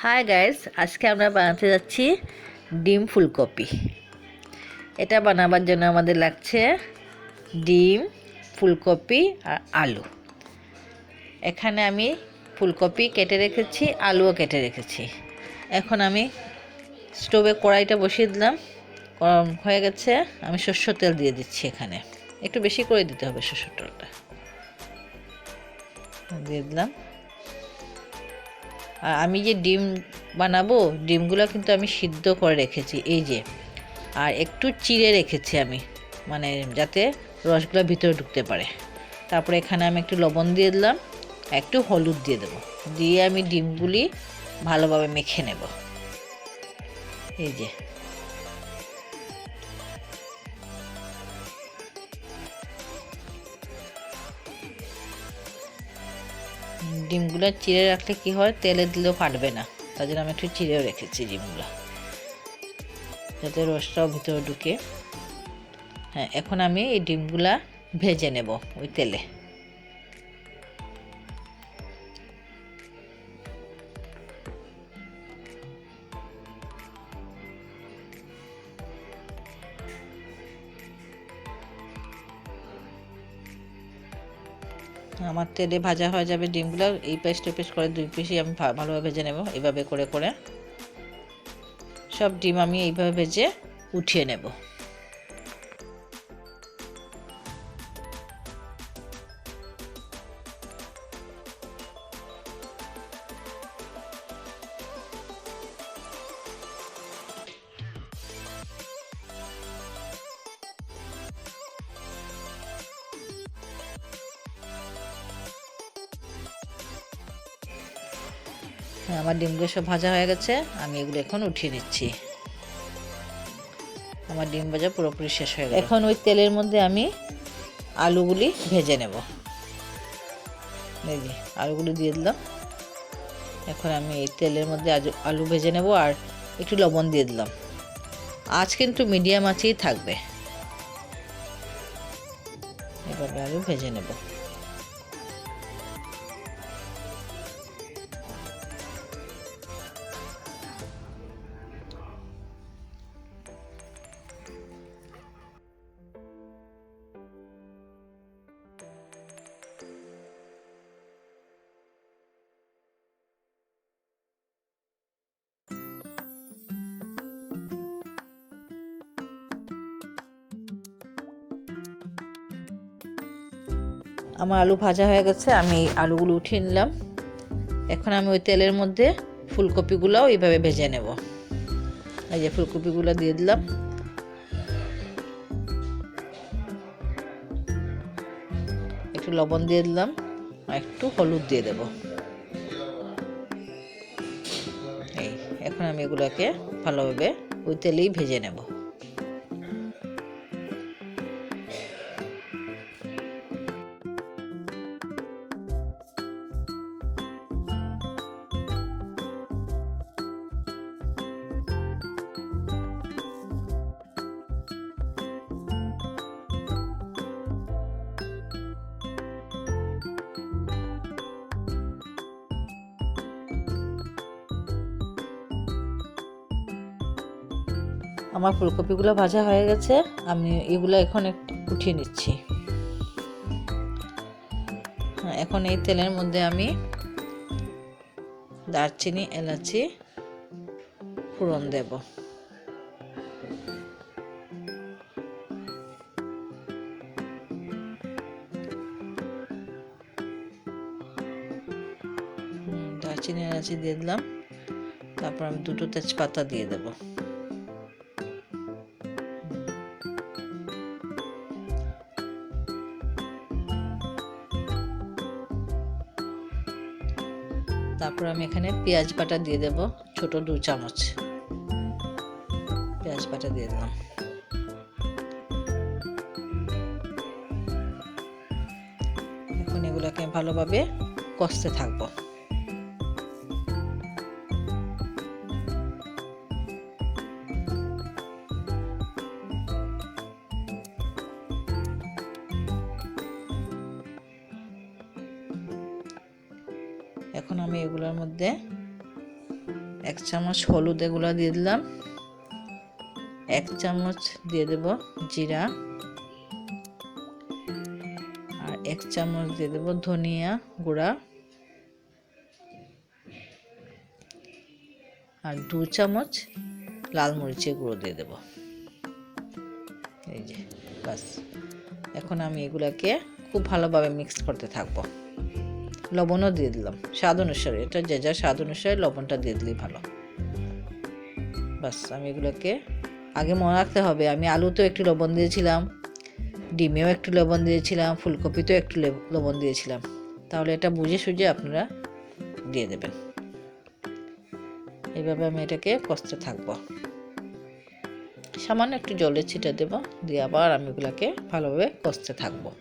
Hi guys, আজকে আমরা বানাতে যাচ্ছি ডিম ফুলকপি। এটা বানাবার জন্য আমাদের লাগছে ডিম, ফুলকপি আর আলু। এখানে আমি ফুলকপি কেটে রেখেছি, আলুও কেটে রেখেছি। এখন আমি স্টোভে কড়াইটা বসিয়ে দিলাম, গরম হয়ে গেছে। আমি সরষের তেল দিয়ে দিচ্ছি, এখানে একটু বেশি করে দিতে হবে সরষের তেলটা। দিয়ে দিলাম। আর আমি যে ডিম বানাবো, ডিমগুলো কিন্তু আমি সিদ্ধ করে রেখেছি, এই যে। আর একটু চিড়ে রেখেছি আমি, মানে যাতে রসগুলো ভিতরে ঢুকতে পারে। তারপরে এখানে আমি একটু লবণ দিয়ে দিলাম, একটু হলুদ দিয়ে দেবো। দিয়ে আমি ডিমগুলি ভালোভাবে মেখে নেব। এই যে ডিমগুলো চিড়ে রাখলে কি হয়, তেলে দিলেও ফাটবে না। তার জন্য আমি একটু চিড়েও রেখেছি ডিমগুলো, যাতে রসটাও ভিতরে ঢুকে। হ্যাঁ, এখন আমি এই ডিমগুলা ভেজে নেব ওই তেলে। আমার তেলে ভাজা হয়ে যাবে ডিমগুলো। এই পেস্ট করে দুই পিসই আমি ভালোভাবে ভেজে নেব। এইভাবে করে করে সব ডিম আমি এইভাবে ভেজে উঠিয়ে নেব। হ্যাঁ, আমার ডিমগুলো সব ভাজা হয়ে গেছে। আমি এগুলো এখন উঠিয়ে নিচ্ছি। আমার ডিম ভাজা পুরোপুরি শেষ হয়ে গেল। এখন ওই তেলের মধ্যে আমি আলুগুলি ভেজে নেব। এই যে আলুগুলি দিয়ে দিলাম। এখন আমি এই তেলের মধ্যে আলু ভেজে নেব, আর একটু লবণ দিয়ে দিলাম। আঁচ কিন্তু মিডিয়াম আঁচেই থাকবে। এভাবে আলু ভেজে নেব। আমার আলু ভাজা হয়ে গেছে, আমি আলুগুলো উঠিয়ে নিলাম। এখন আমি ওই তেলের মধ্যে ফুলকপিগুলোও এইভাবে ভেজে নেব। এই যে ফুলকপিগুলো দিয়ে দিলাম। একটু লবণ দিয়ে দিলাম, আর একটু হলুদ দিয়ে দেব। এই এখন আমি এগুলোকে ভালোভাবে ওই তেলেই ভেজে নেব। আমার ফুলকপিগুলো ভাজা হয়ে গেছে, আমি এগুলো এখন উঠিয়ে নিচ্ছি। হ্যাঁ, এখন এই তেলের মধ্যে আমি দারচিনি, এলাচি ফোড়ন দেব। দারচিনি, এলাচি দিয়ে দিলাম। তারপর আমি দুটো তেজপাতা দিয়ে দেব। তারপর আমি এখানে পেঁয়াজ বাটা দিয়ে দেব, ছোট 2 চামচ পেঁয়াজ বাটা দিয়ে দিলাম। এখন এগুলোকে ভালোভাবে কষতে থাকবো। এখন আমি এগুলোর মধ্যে 1 চামচ হলুদ এগুলো দিয়ে দিলাম, 1 চামচ দিয়ে দেব জিরা, আর 1 চামচ দিয়ে দেব ধনিয়া গুঁড়া, আর 2 চামচ লাল মরিচের গুঁড়ো দিয়ে দেব। এই যে বাস, এখন আমি এগুলাকে খুব ভালোভাবে মিক্স করতে থাকবো। লবণও দিয়ে দিলাম স্বাদ অনুসারে, এটা যে যার স্বাদ অনুসারে লবণটা দিয়ে দিলেই ভালো। বাস, আমি এগুলোকে আগে মনে রাখতে হবে, আমি আলুতেও একটু লবণ দিয়েছিলাম, ডিমেও একটু লবণ দিয়েছিলাম, ফুলকপিতেও একটু লবণ দিয়েছিলাম, তাহলে এটা বুঝে সুঝে আপনারা দিয়ে দেবেন। এইভাবে আমি এটাকে কষতে থাকবো। সামান্য একটু জলের ছিটা দেব, দিয়ে আবার আমি এগুলোকে ভালোভাবে কষতে থাকবো।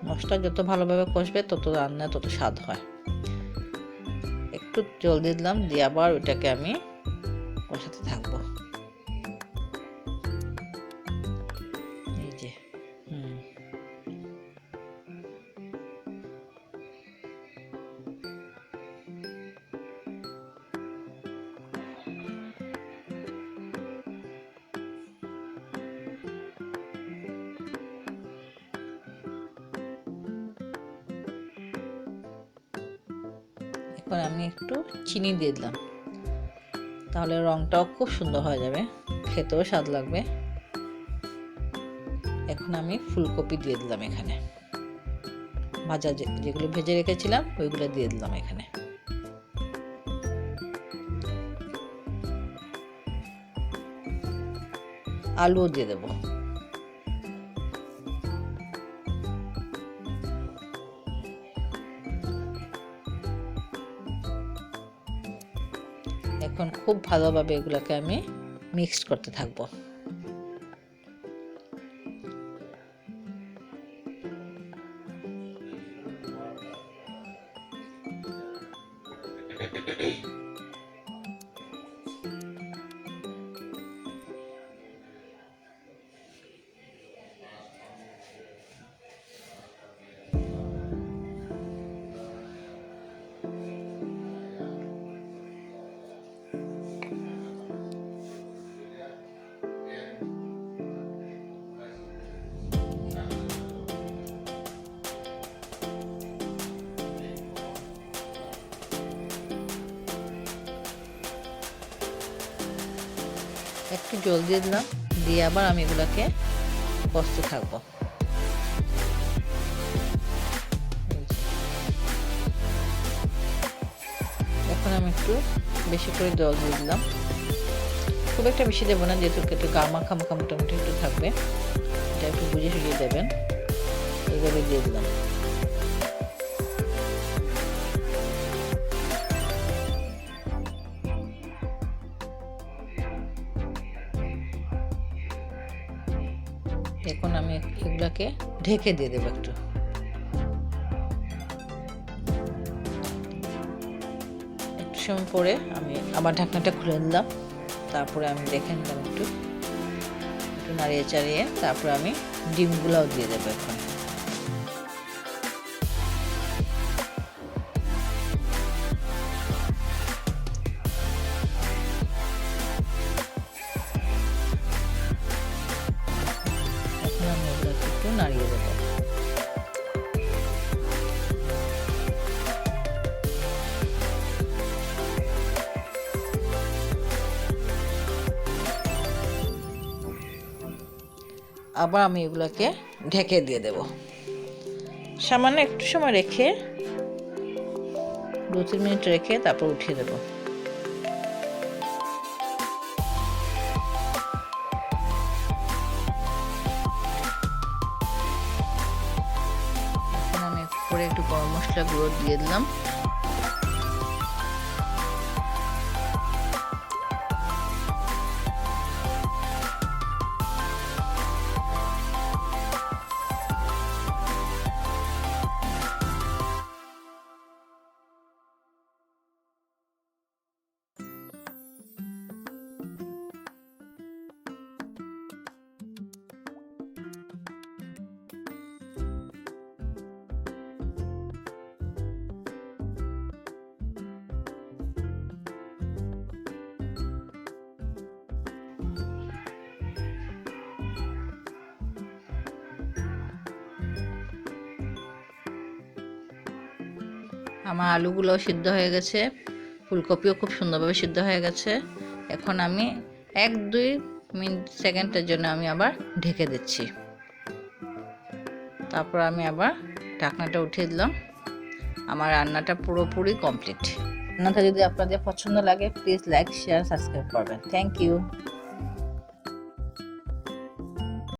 মশলা যত ভালোভাবে কষবে তত রান্না তত স্বাদ হয়। একটু জল দিয়ে দিলাম, দিয়ে আবার ওইটাকে আমি কষাতে থাকবো। এই যে এখন আমি একটু চিনি দিয়ে দিলাম, তাহলে রংটাও খুব সুন্দর হয়ে যাবে, খেতেও স্বাদ লাগবে। এখন আমি ফুলকপি দিয়ে দিলাম, এখানে ভাজা যেগুলো ভেজে রেখেছিলাম ওইগুলো দিয়ে দিলাম এখানে। আলুও দিয়ে দেবো। এখন খুব ভালোভাবে এগুলোকে আমি মিক্স করতে থাকবো। একটু জল দিয়ে দিলাম, দিয়ে আবার আমি এগুলোকে কষতে থাকবো। এখন আমি একটু বেশি করে জল দিয়ে দিলাম, খুব একটা বেশি দেবো না, যেহেতু একটু মাখা মাখা মোটামুটি একটু থাকবে, এটা একটু বুঝে সুঝিয়ে দেবেন। এইভাবে দিয়ে দিলাম। এখন আমি এগুলাকে ঢেকে দিয়ে দেবো একটু। একটু সময় পরে আমি আবার ঢাকনাটা খুলে দিলাম, তারপরে আমি দেখে নিলাম একটু নাড়িয়ে চাড়িয়ে, তারপরে আমি ডিমগুলাও দিয়ে দেবো এখন। এখন আমি এগুলোকে একটু নাড়িয়ে দেবো। আবার আমি এগুলোকে ঢেকে দিয়ে দেব, সামান্য একটু সময় রেখে 2-3 মিনিট রেখে তারপর উঠিয়ে দেব। এখন আমি উপরে একটু গরম মশলা গুঁড়ো দিয়ে দিলাম। আমার আলুগুলোও সিদ্ধ হয়ে গেছে, ফুলকপিও খুব সুন্দরভাবে সিদ্ধ হয়ে গেছে। এখন আমি 1-2 সেকেন্ডের জন্য আমি আবার ঢেকে দিচ্ছি। তারপর আমি আবার ঢাকনাটা উঠিয়ে দিলাম। আমার রান্নাটা পুরোপুরি কমপ্লিট। রান্নাটা যদি আপনাদের পছন্দ লাগে প্লিজ লাইক, শেয়ার, সাবস্ক্রাইব করবেন। Thank you.